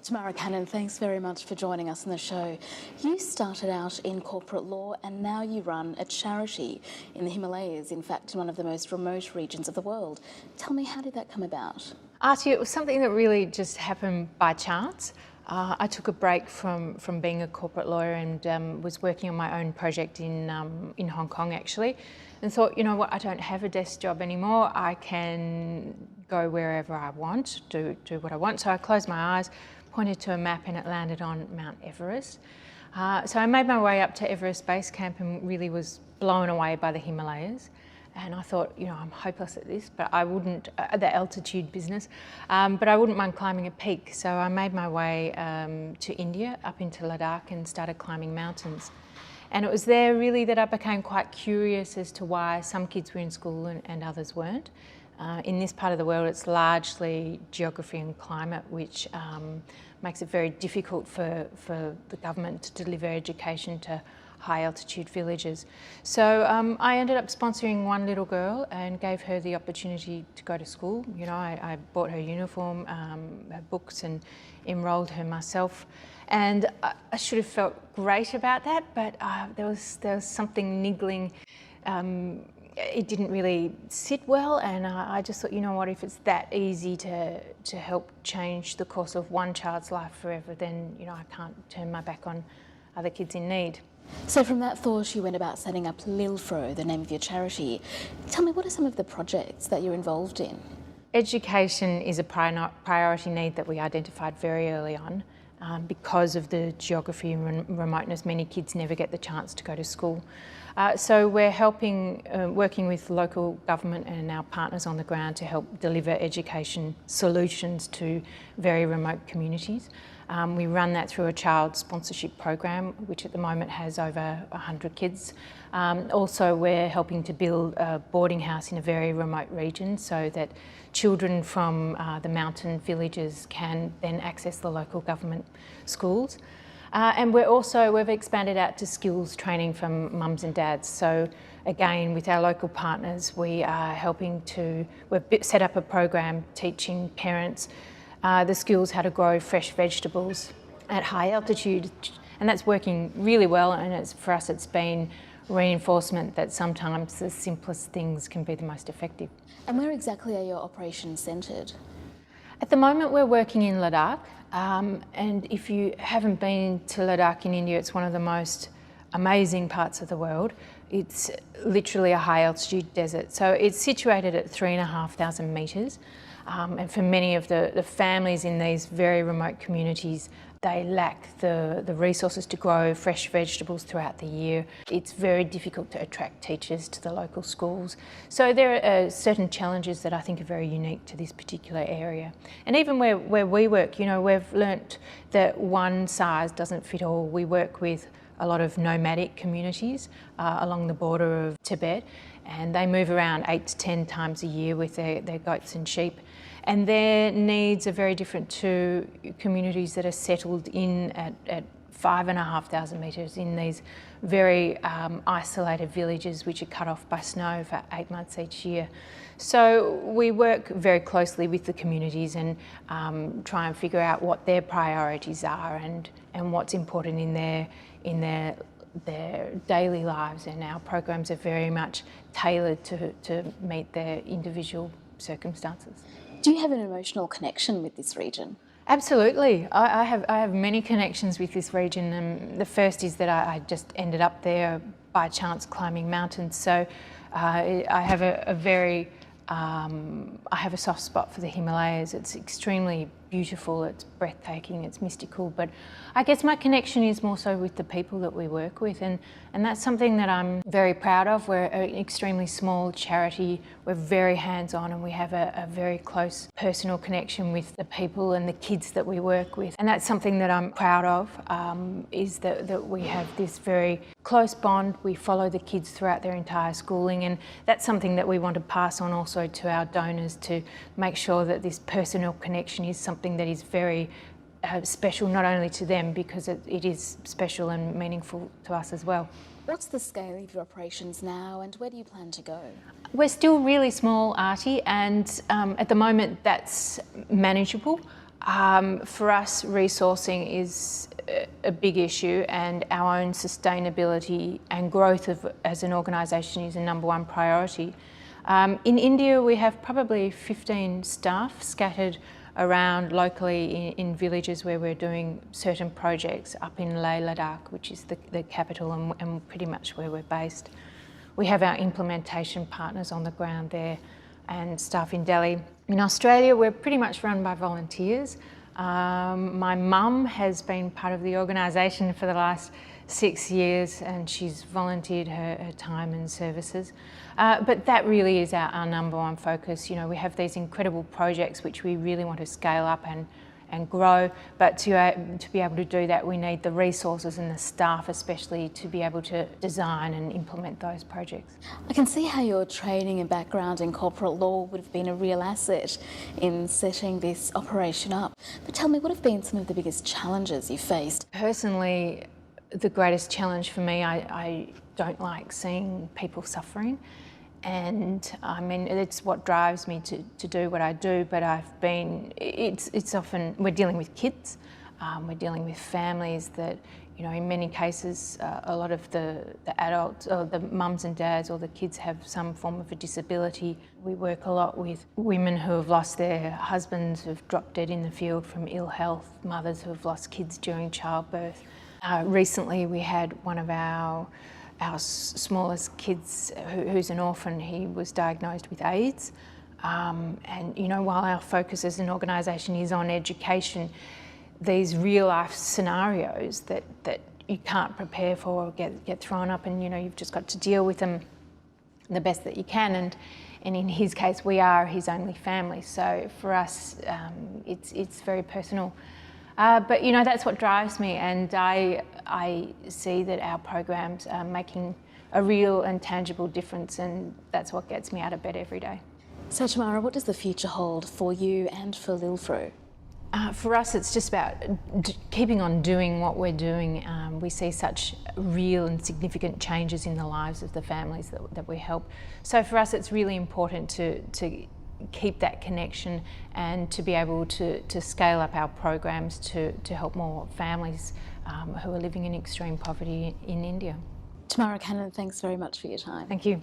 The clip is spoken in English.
Tamara Cannon, thanks very much for joining us on the show. You started out in corporate law and now you run a charity in the Himalayas, in fact, in one of the most remote regions of the world. Tell me, how did that come about? Artie, it was something that really just happened by chance. I took a break from being a corporate lawyer and was working on my own project in Hong Kong actually, and thought, you know what, I don't have a desk job anymore. I can go wherever I want, do what I want. So I closed my eyes, pointed to a map, and it landed on Mount Everest. So I made my way up to Everest Base Camp and really was blown away by the Himalayas. And I thought, you know, I'm hopeless at this, but I wouldn't, the altitude business, but I wouldn't mind climbing a peak. So I made my way to India, up into Ladakh, and started climbing mountains. And it was there really that I became quite curious as to why some kids were in school and others weren't. In this part of the world, it's largely geography and climate, which makes it very difficult for the government to deliver education to high altitude villages. So I ended up sponsoring one little girl and gave her the opportunity to go to school. You know, I bought her uniform, her books, and enrolled her myself. And I should have felt great about that, but there was something niggling. It didn't really sit well, and I just thought, you know what, if it's that easy to help change the course of one child's life forever, then, you know, I can't turn my back on other kids in need. So from that thought, you went about setting up Lilfro, the name of your charity. Tell me, what are some of the projects that you're involved in? Education is a priority need that we identified very early on. Because of the geography and remoteness, many kids never get the chance to go to school. So we're working with local government and our partners on the ground to help deliver education solutions to very remote communities. We run that through a child sponsorship program, which at the moment has over 100 kids. Also, we're helping to build a boarding house in a very remote region so that children from the mountain villages can then access the local government schools. And we've expanded out to skills training from mums and dads. So again, with our local partners, we are we've set up a program teaching parents the skills how to grow fresh vegetables at high altitude. And that's working really well, and for us it's been reinforcement that sometimes the simplest things can be the most effective. And where exactly are your operations centred? At the moment we're working in Ladakh, and if you haven't been to Ladakh in India, it's one of the most amazing parts of the world. It's literally a high altitude desert. So it's situated at 3,500 metres, and for many of the families in these very remote communities, they lack the resources to grow fresh vegetables throughout the year. It's very difficult to attract teachers to the local schools. So there are certain challenges that I think are very unique to this particular area. And even where we work, you know, we've learnt that one size doesn't fit all. We work with a lot of nomadic communities along the border of Tibet, and they move around 8 to 10 times a year with their goats and sheep. And their needs are very different to communities that are settled in at 5,500 metres in these very isolated villages which are cut off by snow for 8 months each year. So we work very closely with the communities and try and figure out what their priorities are and what's important in their daily lives, and our programs are very much tailored to meet their individual circumstances. Do you have an emotional connection with this region? Absolutely. I have many connections with this region. The first is that I just ended up there by chance climbing mountains. So I have I have a soft spot for the Himalayas. It's extremely beautiful, it's breathtaking, it's mystical, but I guess my connection is more so with the people that we work with, and that's something that I'm very proud of. We're an extremely small charity, we're very hands-on, and we have a very close personal connection with the people and the kids that we work with, and that's something that I'm proud of, is that we have this very close bond. We follow the kids throughout their entire schooling, and that's something that we want to pass on also to our donors, to make sure that this personal connection is something that is very special, not only to them, because it is special and meaningful to us as well. What's the scale of your operations now, and where do you plan to go? We're still really small, Artie, and at the moment that's manageable. For us, resourcing is a big issue, and our own sustainability and growth as an organisation is a number one priority. In India, we have probably 15 staff scattered around locally in villages where we're doing certain projects up in Leh Ladakh, which is the capital and pretty much where we're based. We have our implementation partners on the ground there and staff in Delhi. In Australia, we're pretty much run by volunteers. My mum has been part of the organisation for the last 6 years, and she's volunteered her time and services. But that really is our number one focus. You know, we have these incredible projects which we really want to scale up and grow, but to be able to do that, we need the resources and the staff especially to be able to design and implement those projects. I can see how your training and background in corporate law would have been a real asset in setting this operation up. But tell me, what have been some of the biggest challenges you faced? Personally, the greatest challenge for me, I don't like seeing people suffering. And I mean, it's what drives me to do what I do, but it's often, we're dealing with kids, we're dealing with families that, you know, in many cases, a lot of the adults or the mums and dads or the kids have some form of a disability. We work a lot with women who have lost their husbands, who've dropped dead in the field from ill health, mothers who have lost kids during childbirth. Recently we had one of our smallest kids who's an orphan. He was diagnosed with AIDS, and you know, while our focus as an organisation is on education, these real life scenarios that you can't prepare for or get thrown up, and you know, you've just got to deal with them the best that you can, and in his case we are his only family, so for us it's very personal. But you know, that's what drives me, and I see that our programs are making a real and tangible difference, and that's what gets me out of bed every day. So Tamara, what does the future hold for you and for Lilfru? For us, it's just about keeping on doing what we're doing. We see such real and significant changes in the lives of the families that we help. So for us, it's really important to keep that connection and to be able to scale up our programs to help more families who are living in extreme poverty in India. Tamara Cannon, thanks very much for your time. Thank you.